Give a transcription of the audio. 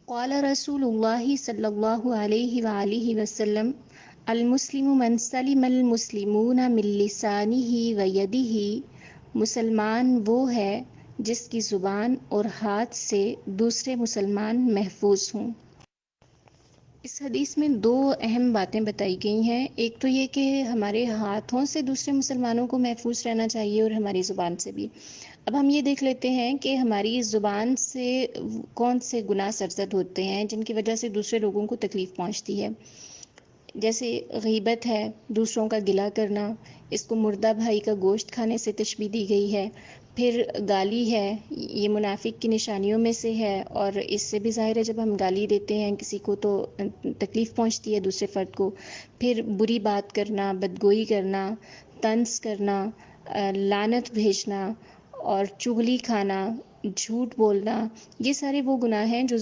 قال رسول اللہ صلی اللہ علیہ وآلہ وسلم المسلم من سلم المسلمون من لسانہ ویدہ، مسلمان وہ ہے جس کی زبان اور ہاتھ سے دوسرے مسلمان محفوظ ہوں۔ اس حدیث میں دو اہم باتیں بتائی گئی ہیں۔ ایک تو یہ کہ ہمارے ہاتھوں سے دوسرے مسلمانوں کو محفوظ رہنا چاہیے اور ہماری زبان سے بھی۔ اب ہم یہ دیکھ لیتے ہیں کہ ہماری زبان سے کون سے گناہ سرزد ہوتے ہیں جن کی وجہ سے دوسرے لوگوں کو تکلیف پہنچتی ہے۔ جیسے غیبت ہے، دوسروں کا گلہ کرنا، اس کو مردہ بھائی کا گوشت کھانے سے تشبیہ دی گئی ہے۔ پھر گالی ہے، یہ منافق کی نشانیوں میں سے ہے، اور اس سے بھی ظاہر ہے جب ہم گالی دیتے ہیں کسی کو تو تکلیف پہنچتی ہے دوسرے فرد کو۔ پھر بری بات کرنا، بدگوئی کرنا، طنز کرنا، لعنت بھیجنا اور چغلی کھانا، جھوٹ بولنا، یہ سارے وہ گناہ ہیں جو